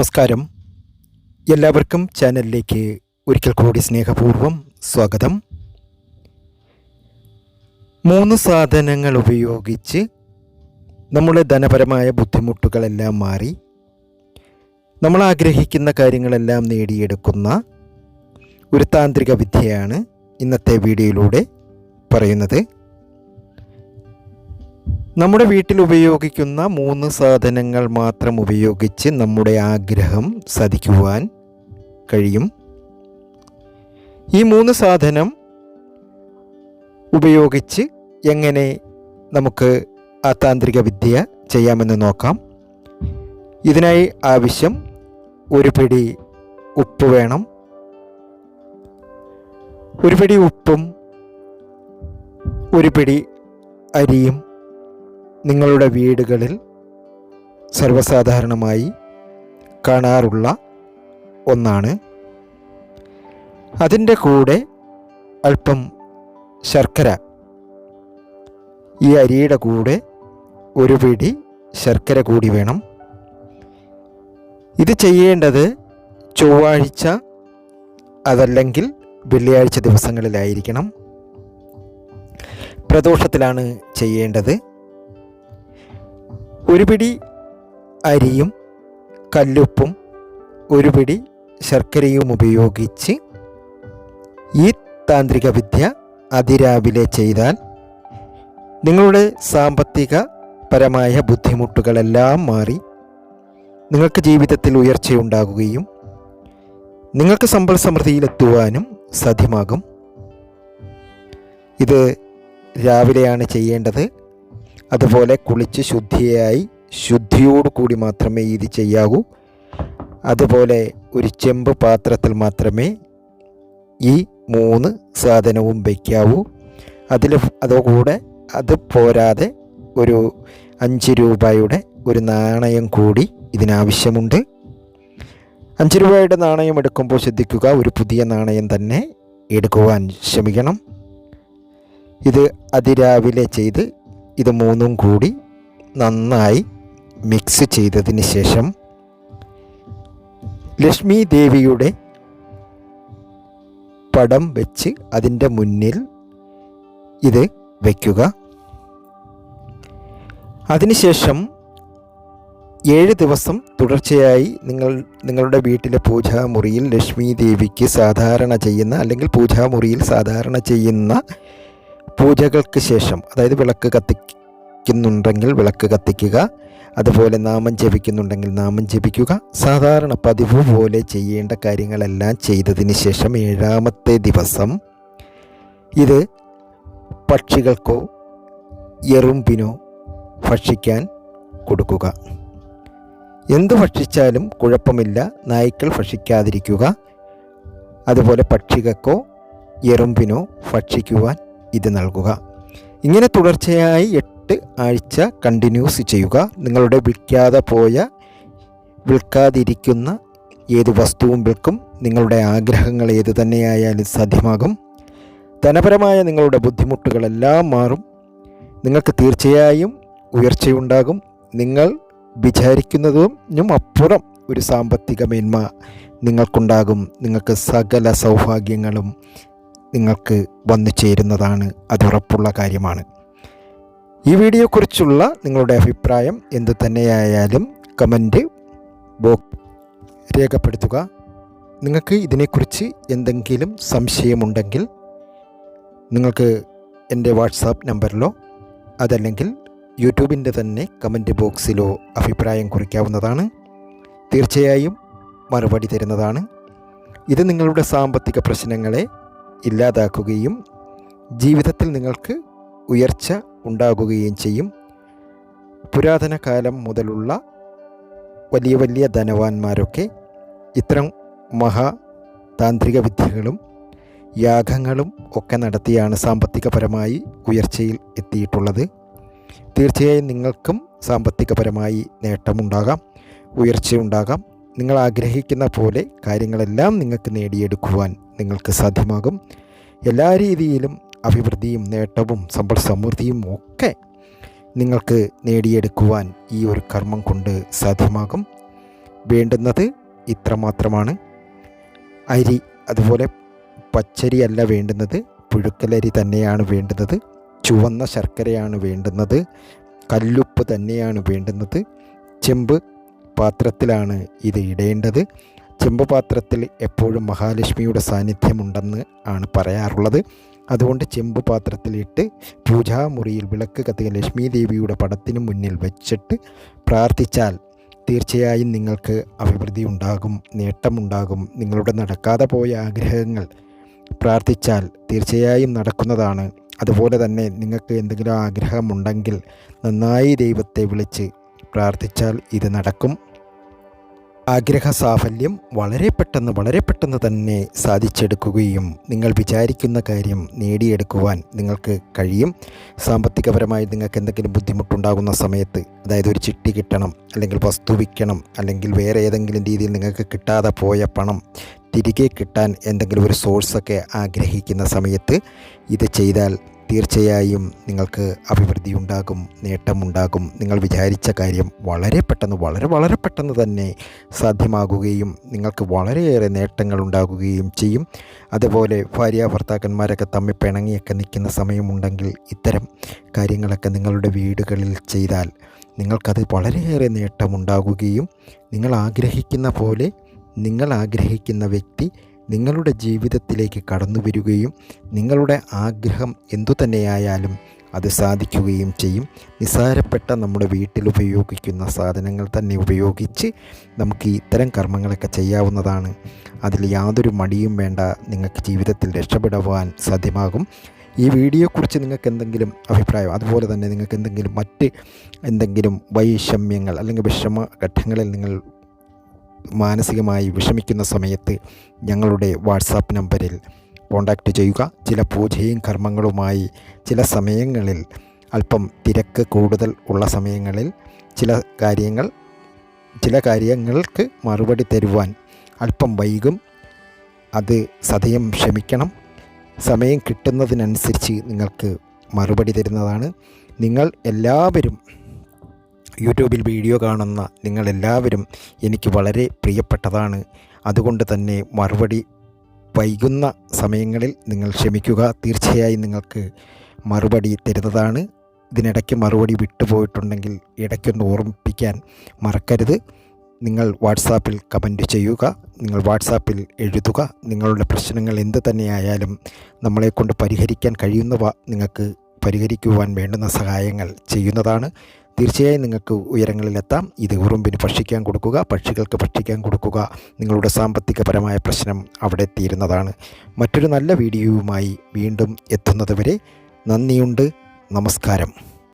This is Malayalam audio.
നമസ്കാരം. എല്ലാവർക്കും ചാനലിലേക്ക് ഒരിക്കൽ കൂടി സ്നേഹപൂർവ്വം സ്വാഗതം. 3 സാധനങ്ങൾ ഉപയോഗിച്ച് നമ്മുടെ ധനപരമായ ബുദ്ധിമുട്ടുകളെല്ലാം മാറി നമ്മൾ ആഗ്രഹിക്കുന്ന കാര്യങ്ങളെല്ലാം നേടിയെടുക്കുന്ന ഒരു താന്ത്രിക വിദ്യയാണ് ഇന്നത്തെ വീഡിയോയിലൂടെ പറയുന്നത്. നമ്മുടെ വീട്ടിൽ ഉപയോഗിക്കുന്ന 3 സാധനങ്ങൾ മാത്രം ഉപയോഗിച്ച് നമ്മുടെ ആഗ്രഹം സാധിക്കുവാൻ കഴിയും. ഈ 3 സാധനം ഉപയോഗിച്ച് എങ്ങനെ നമുക്ക് ആ താന്ത്രിക വിദ്യ ചെയ്യാമെന്ന് നോക്കാം. ഇതിനായി ആവശ്യം ഒരു പിടി ഉപ്പ് വേണം. ഒരു പിടി ഉപ്പും ഒരു പിടി അരിയും നിങ്ങളുടെ വീടുകളിൽ സർവ്വസാധാരണമായി കാണാറുള്ള ഒന്നാണ്. അതിൻ്റെ കൂടെ അല്പം ശർക്കര, ഈ അരിയുടെ കൂടെ ഒരു പിടി ശർക്കര കൂടി വേണം. ഇത് ചെയ്യേണ്ടത് ചൊവ്വാഴ്ച അതല്ലെങ്കിൽ വെള്ളിയാഴ്ച ദിവസങ്ങളിലായിരിക്കണം. പ്രദോഷത്തിലാണ് ചെയ്യേണ്ടത്. ഒരു പിടി അരിയും കല്ലുപ്പും ഒരു പിടി ശർക്കരയും ഉപയോഗിച്ച് ഈ താന്ത്രിക വിദ്യ അതിരാവിലെ ചെയ്താൽ നിങ്ങളുടെ സാമ്പത്തികപരമായ ബുദ്ധിമുട്ടുകളെല്ലാം മാറി നിങ്ങൾക്ക് ജീവിതത്തിൽ ഉയർച്ചയുണ്ടാകുകയും നിങ്ങൾക്ക് സമ്പൽ സമൃദ്ധിയിലെത്തുവാനും സാധ്യമാകും. ഇത് രാവിലെയാണ് ചെയ്യേണ്ടത്. അതുപോലെ കുളിച്ച് ശുദ്ധിയോടു കൂടി മാത്രമേ ഇത് ചെയ്യാവൂ. അതുപോലെ ഒരു ചെമ്പ് പാത്രത്തിൽ മാത്രമേ ഈ 3 സാധനവും വയ്ക്കാവൂ. അതുകൂടെ അത് പോരാതെ ഒരു 5 രൂപയുടെ ഒരു നാണയം കൂടി ഇതിനാവശ്യമുണ്ട്. 5 രൂപയുടെ നാണയം എടുക്കുമ്പോൾ ശ്രദ്ധിക്കുക, ഒരു പുതിയ നാണയം തന്നെ എടുക്കുവാൻ ശ്രമിക്കണം. ഇത് അതിരാവിലെ ചെയ്ത് ഇത് 3ഉം കൂടി നന്നായി മിക്സ് ചെയ്തതിന് ശേഷം ലക്ഷ്മി ദേവിയുടെ പടം വെച്ച് അതിൻ്റെ മുന്നിൽ ഇത് വയ്ക്കുക. അതിനുശേഷം 7 ദിവസം തുടർച്ചയായി നിങ്ങളുടെ വീട്ടിലെ പൂജാമുറിയിൽ ലക്ഷ്മി ദേവിക്ക് സാധാരണ ചെയ്യുന്ന അല്ലെങ്കിൽ പൂജാമുറിയിൽ സാധാരണ ചെയ്യുന്ന പൂജകൾക്ക് ശേഷം, അതായത് വിളക്ക് കത്തിക്കുന്നുണ്ടെങ്കിൽ വിളക്ക് കത്തിക്കുക, അതുപോലെ നാമം ജപിക്കുന്നുണ്ടെങ്കിൽ നാമം ജപിക്കുക. സാധാരണ പതിവ് പോലെ ചെയ്യേണ്ട കാര്യങ്ങളെല്ലാം ചെയ്തതിന് ശേഷം 7ാമത്തെ ദിവസം ഇത് പക്ഷികൾക്കോ എറുമ്പിനോ ഭക്ഷിക്കാൻ കൊടുക്കുക. എന്ത് ഭക്ഷിച്ചാലും കുഴപ്പമില്ല, നായ്ക്കൾ ഭക്ഷിക്കാതിരിക്കുക. അതുപോലെ പക്ഷികൾക്കോ എറുമ്പിനോ ഭക്ഷിക്കുവാൻ ഇത് നൽകുക. ഇങ്ങനെ തുടർച്ചയായി 8 ആഴ്ച കണ്ടിന്യൂസ് ചെയ്യുക. നിങ്ങളുടെ വിൽക്കാതിരിക്കുന്ന ഏത് വസ്തുവും വിൽക്കും. നിങ്ങളുടെ ആഗ്രഹങ്ങൾ ഏത് തന്നെയായാലും സാധ്യമാകും. ധനപരമായ നിങ്ങളുടെ ബുദ്ധിമുട്ടുകളെല്ലാം മാറും. നിങ്ങൾക്ക് തീർച്ചയായും ഉയർച്ചയുണ്ടാകും. നിങ്ങൾ വിചാരിക്കുന്നതിനും അപ്പുറം ഒരു സാമ്പത്തിക മേന്മ നിങ്ങൾക്കുണ്ടാകും. നിങ്ങൾക്ക് സകല സൗഭാഗ്യങ്ങളും നിങ്ങൾക്ക് വന്നു ചേരുന്നതാണ്. അതുറപ്പുള്ള കാര്യമാണ്. ഈ വീഡിയോയെക്കുറിച്ചുള്ള നിങ്ങളുടെ അഭിപ്രായം എന്തു തന്നെയായാലും കമൻറ്റ് ബോക്സ് രേഖപ്പെടുത്തുക. നിങ്ങൾക്ക് ഇതിനെക്കുറിച്ച് എന്തെങ്കിലും സംശയമുണ്ടെങ്കിൽ നിങ്ങൾക്ക് എൻ്റെ വാട്സാപ്പ് നമ്പറിലോ അതല്ലെങ്കിൽ യൂട്യൂബിൻ്റെ തന്നെ കമൻറ്റ് ബോക്സിലോ അഭിപ്രായം കുറിക്കാവുന്നതാണ്. തീർച്ചയായും മറുപടി തരുന്നതാണ്. ഇത് നിങ്ങളുടെ സാമ്പത്തിക പ്രശ്നങ്ങളെ ഇല്ലാതാക്കുകയും ജീവിതത്തിൽ നിങ്ങൾക്ക് ഉയർച്ച ഉണ്ടാകുകയും ചെയ്യും. പുരാതന കാലം മുതലുള്ള വലിയ വലിയ ധനവാന്മാരൊക്കെ ഇത്തരം താന്ത്രിക വിദ്യകളും യാഗങ്ങളും ഒക്കെ നടത്തിയാണ് സാമ്പത്തികപരമായി ഉയർച്ചയിൽ എത്തിയിട്ടുള്ളത്. തീർച്ചയായും നിങ്ങൾക്കും സാമ്പത്തികപരമായി നേട്ടമുണ്ടാകാം, ഉയർച്ചയുണ്ടാകാം. നിങ്ങൾ ആഗ്രഹിക്കുന്ന പോലെ കാര്യങ്ങളെല്ലാം നിങ്ങൾക്ക് നേടിയെടുക്കുവാൻ നിങ്ങൾക്ക് സാധ്യമാകും. എല്ലാ രീതിയിലും അഭിവൃദ്ധിയും നേട്ടവും സമ്പൽ സമൃദ്ധിയും ഒക്കെ നിങ്ങൾക്ക് നേടിയെടുക്കുവാൻ ഈ ഒരു കർമ്മം കൊണ്ട് സാധ്യമാകും. വേണ്ടുന്നത് ഇത്രമാത്രമാണ്. അരി അതുപോലെ പച്ചരി അല്ല വേണ്ടുന്നത്, പുഴുക്കലരി തന്നെയാണ് വേണ്ടുന്നത്. ചുവന്ന ശർക്കരയാണ് വേണ്ടുന്നത്. കല്ലുപ്പ് തന്നെയാണ് വേണ്ടുന്നത്. ചെമ്പ് പാത്രത്തിലാണ് ഇത് ഇടേണ്ടത്. ചെമ്പ് പാത്രത്തിൽ എപ്പോഴും മഹാലക്ഷ്മിയുടെ സാന്നിധ്യമുണ്ടെന്ന് ആണ് പറയാറുള്ളത്. അതുകൊണ്ട് ചെമ്പ് പാത്രത്തിലിട്ട് പൂജാമുറിയിൽ വിളക്ക് കത്തിക ലക്ഷ്മി ദേവിയുടെ പടത്തിന് മുന്നിൽ വെച്ചിട്ട് പ്രാർത്ഥിച്ചാൽ തീർച്ചയായും നിങ്ങൾക്ക് അഭിവൃദ്ധി ഉണ്ടാകും, നേട്ടമുണ്ടാകും. നിങ്ങളുടെ നടക്കാതെ പോയ ആഗ്രഹങ്ങൾ പ്രാർത്ഥിച്ചാൽ തീർച്ചയായും നടക്കുന്നതാണ്. അതുപോലെ തന്നെ നിങ്ങൾക്ക് എന്തെങ്കിലും ആഗ്രഹമുണ്ടെങ്കിൽ നന്നായി ദൈവത്തെ വിളിച്ച് പ്രാർത്ഥിച്ചാൽ ഇത് നടക്കും. ആഗ്രഹ സാഫല്യം വളരെ പെട്ടെന്ന് തന്നെ സാധിച്ചെടുക്കുകയും നിങ്ങൾ വിചാരിക്കുന്ന കാര്യം നേടിയെടുക്കുവാൻ നിങ്ങൾക്ക് കഴിയും. സാമ്പത്തികപരമായി നിങ്ങൾക്ക് എന്തെങ്കിലും ബുദ്ധിമുട്ടുണ്ടാകുന്ന സമയത്ത്, അതായത് ഒരു ചിട്ടി കിട്ടണം, അല്ലെങ്കിൽ വസ്തു വിൽക്കണം, അല്ലെങ്കിൽ വേറെ ഏതെങ്കിലും രീതിയിൽ നിങ്ങൾക്ക് കിട്ടാതെ പോയ പണം തിരികെ കിട്ടാൻ എന്തെങ്കിലും ഒരു സോഴ്സൊക്കെ ആഗ്രഹിക്കുന്ന സമയത്ത് ഇത് ചെയ്താൽ തീർച്ചയായും നിങ്ങൾക്ക് അഭിവൃദ്ധി ഉണ്ടാകും, നേട്ടമുണ്ടാകും. നിങ്ങൾ വിചാരിച്ച കാര്യം വളരെ പെട്ടെന്ന് തന്നെ സാധ്യമാകുകയും നിങ്ങൾക്ക് വളരെയേറെ നേട്ടങ്ങൾ ഉണ്ടാകുകയും ചെയ്യും. അതുപോലെ ഭാര്യ ഭർത്താക്കന്മാരൊക്കെ തമ്മിൽ പിണങ്ങിയൊക്കെ നിൽക്കുന്ന സമയമുണ്ടെങ്കിൽ ഇത്തരം കാര്യങ്ങളൊക്കെ നിങ്ങളുടെ വീടുകളിൽ ചെയ്താൽ നിങ്ങൾക്കത് വളരെയേറെ നേട്ടമുണ്ടാകുകയും നിങ്ങൾ ആഗ്രഹിക്കുന്ന പോലെ നിങ്ങൾ ആഗ്രഹിക്കുന്ന വ്യക്തി നിങ്ങളുടെ ജീവിതത്തിലേക്ക് കടന്നു വരികയും നിങ്ങളുടെ ആഗ്രഹം എന്തുതന്നെയായാലും അത് സാധിക്കുകയും ചെയ്യും. നിസ്സാരപ്പെട്ട നമ്മുടെ വീട്ടിൽ ഉപയോഗിക്കുന്ന സാധനങ്ങൾ തന്നെ ഉപയോഗിച്ച് നമുക്ക് ഇത്തരം കർമ്മങ്ങളൊക്കെ ചെയ്യാവുന്നതാണ്. അതിൽ യാതൊരു മടിയും വേണ്ട. നിങ്ങൾക്ക് ജീവിതത്തിൽ രക്ഷപ്പെടുവാൻ സാധ്യമാകും. ഈ വീഡിയോയെക്കുറിച്ച് നിങ്ങൾക്ക് എന്തെങ്കിലും അഭിപ്രായം, അതുപോലെ തന്നെ നിങ്ങൾക്ക് എന്തെങ്കിലും വൈഷമ്യങ്ങൾ അല്ലെങ്കിൽ വിഷമഘട്ടങ്ങളിൽ നിങ്ങൾ മാനസികമായി വിഷമിക്കുന്ന സമയത്ത് ഞങ്ങളുടെ വാട്സാപ്പ് നമ്പറിൽ കോൺടാക്റ്റ് ചെയ്യുക. ചില പൂജയും കർമ്മങ്ങളുമായി ചില സമയങ്ങളിൽ അല്പം തിരക്ക് കൂടുതൽ ഉള്ള സമയങ്ങളിൽ ചില കാര്യങ്ങൾക്ക് മറുപടി തരുവാൻ അല്പം വൈകും. അത് സദയം ക്ഷമിക്കണം. സമയം കിട്ടുന്നതിനനുസരിച്ച് നിങ്ങൾക്ക് മറുപടി തരുന്നതാണ്. നിങ്ങൾ എല്ലാവരും യൂട്യൂബിൽ വീഡിയോ കാണുന്ന നിങ്ങളെല്ലാവരും എനിക്ക് വളരെ പ്രിയപ്പെട്ടതാണ്. അതുകൊണ്ട് തന്നെ മറുപടി വൈകുന്ന സമയങ്ങളിൽ നിങ്ങൾ ക്ഷമിക്കുക. തീർച്ചയായും നിങ്ങൾക്ക് മറുപടി തരുന്നതാണ്. ഇതിനിടയ്ക്ക് മറുപടി വിട്ടുപോയിട്ടുണ്ടെങ്കിൽ ഇടയ്ക്കൊന്ന് ഓർമ്മിപ്പിക്കാൻ മറക്കരുത്. നിങ്ങൾ വാട്സാപ്പിൽ കമൻറ്റ് ചെയ്യുക, നിങ്ങൾ വാട്സാപ്പിൽ എഴുതുക. നിങ്ങളുടെ പ്രശ്നങ്ങൾ എന്ത് തന്നെയായാലും നമ്മളെക്കൊണ്ട് പരിഹരിക്കാൻ കഴിയുന്നവ നിങ്ങൾക്ക് പരിഹരിക്കുവാൻ വേണ്ടുന്ന സഹായങ്ങൾ ചെയ്യുന്നതാണ്. തീർച്ചയായും നിങ്ങൾക്ക് ഉയരങ്ങളിലെത്താം. ഇത് ഉറുമ്പിന് ഭക്ഷിക്കാൻ കൊടുക്കുക, പക്ഷികൾക്ക് ഭക്ഷിക്കാൻ കൊടുക്കുക. നിങ്ങളുടെ സാമ്പത്തികപരമായ പ്രശ്നം അവിടെ തീരുന്നതാണ്. മറ്റൊരു നല്ല വീഡിയോയുമായി വീണ്ടും എത്തുന്നതുവരെ നന്ദിയുണ്ട്. നമസ്കാരം.